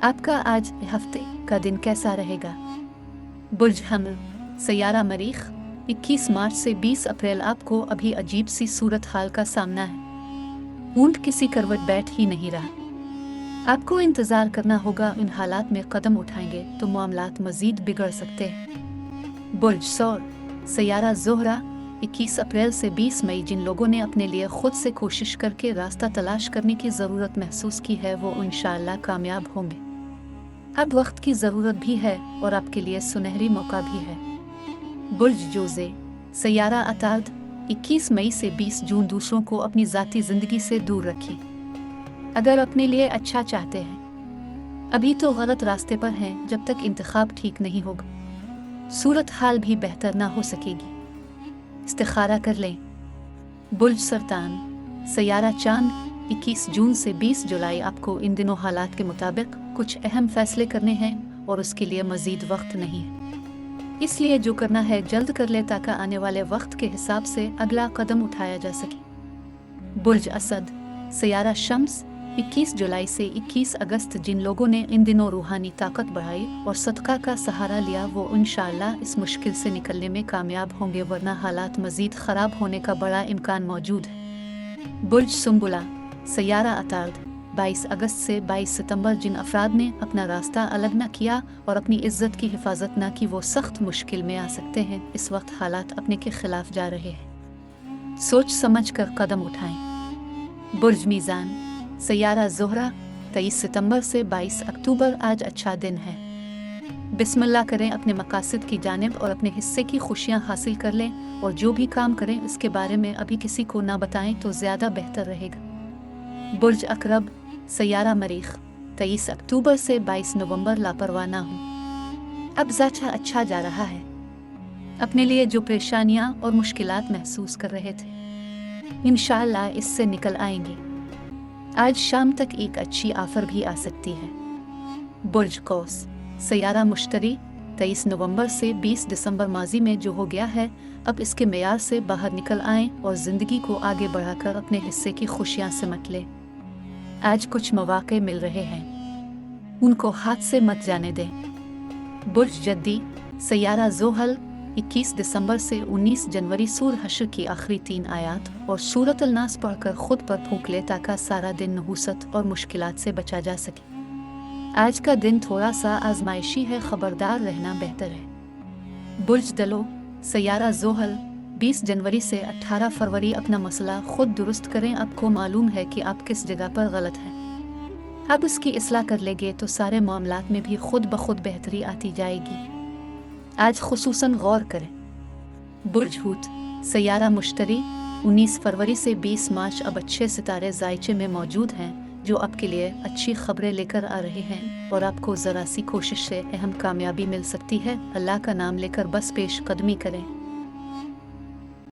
आपका आज हफ्ते का दिन कैसा रहेगा? बुर्ज हमल, सैयारा मरीख, 21 मार्च से 20 अप्रैल। आपको अभी अजीब सी सूरत हाल का सामना है। ऊंट किसी करवट बैठ ही नहीं रहा। आपको इंतजार करना होगा। इन हालात में कदम उठाएंगे तो मामलात मजीद बिगड़ सकते हैं। बुर्ज सौर, सैयारा ज़ोहरा, 21 अप्रैल से 20 मई। जिन लोगों ने अपने लिए खुद से कोशिश करके रास्ता तलाश करने की ज़रूरत महसूस की है वो इंशाअल्लाह कामयाब होंगे। अब वक्त की ज़रूरत भी है और आपके लिए सुनहरी मौका भी है। बुर्ज जोज़े, सैयारा अतार्द, 21 मई से 20 जून। दूसरों को अपनी ज़ाती ज़िंदगी से दूर रखिए। अगर अपने लिए अच्छा चाहते हैं, अभी तो गलत रास्ते पर हैं। जब तक इंतखाब ठीक नहीं होगा, सूरत हाल भी बेहतर ना हो सकेगी। इस्तिखारा कर लें। बुर्ज सरतान, सैयारा चांद, 21 जून से 20 जुलाई। आपको इन दिनों हालात के मुताबिक कुछ अहम फैसले करने हैं और उसके लिए मज़ीद वक्त नहीं है। इसलिए जो करना है जल्द कर ले ताकि आने वाले वक्त के हिसाब से अगला कदम उठाया जा सके। बुर्ज असद, सैयारा शम्स, 21 जुलाई से 21 अगस्त। जिन लोगों ने इन दिनों रूहानी ताकत बढ़ाई और सदका का सहारा लिया वो इंशाअल्लाह इस मुश्किल से निकलने में कामयाब होंगे, वरना हालात मज़ीद ख़राब होने का बड़ा इम्कान मौजूद है। बुर्ज सुम्बुला, सैयारा अतार्द, 22 अगस्त से 22 सितंबर। जिन अफराद ने अपना रास्ता अलग न किया और अपनी इज्जत की हिफाजत न की वो सख्त मुश्किल में आ सकते हैं। इस वक्त हालात अपने के खिलाफ जा रहे हैं। सोच समझ कर कदम उठाएं। बुर्ज मीज़ान, सैयारा ज़ोहरा, 23 सितंबर से 22 अक्टूबर। आज अच्छा दिन है। बिस्मिल्लाह करें अपने मकासद की जानिब और अपने हिस्से की खुशियाँ हासिल कर लें। और जो भी काम करें इसके बारे में अभी किसी को ना बताएं तो ज़्यादा बेहतर रहेगा। बुर्ज अकरब, सैयारा मरीख, 23 अक्टूबर से 22 नवंबर। लापरवाह ना हो, अब ज़्यादा अच्छा जा रहा है। अपने लिए जो परेशानियां और मुश्किलात महसूस कर रहे थे इंशाअल्लाह इससे निकल आएंगे। आज शाम तक एक अच्छी ऑफर भी आ सकती है। बुर्ज कौस, सैयारा मुश्तरी, 23 नवंबर से 20 दिसंबर। माजी में जो हो गया है अब इसके मेयार से बाहर निकल आएं और ज़िंदगी को आगे बढ़ाकर अपने हिस्से की खुशियां सिमट लें। आज कुछ मौके मिल रहे हैं, उनको हाथ से मत जाने दें। बुर्ज जद्दी, सैयारा ज़ोहल, 21 दिसंबर से 19 जनवरी। सूर हश्र की आखिरी 3 आयात और सूरत अल नास पढ़कर खुद पर फूंक ले ताकि सारा दिन नहुसत और मुश्किलात से बचा जा सके। आज का दिन थोड़ा सा आजमाइशी है, खबरदार रहना बेहतर है। बुर्ज दलो, सैयारा ज़ोहल, 20 जनवरी से 18 फरवरी। अपना मसला खुद दुरुस्त करें। आपको मालूम है कि आप किस जगह पर गलत हैं। अब उसकी इस्लाह कर लेंगे तो सारे मामलात में भी खुद ब खुद बेहतरी आती जाएगी। आज खुसूसन गौर करें। बुर्ज हूत, सैयारा मुश्तरी, 19 फरवरी से 20 मार्च। अब अच्छे सितारे ज़ायचे में मौजूद हैं जो आपके लिए अच्छी खबरें लेकर आ रहे हैं और आपको ज़रा सी कोशिश से अहम कामयाबी मिल सकती है। अल्लाह का नाम लेकर बस पेश कदमी करें।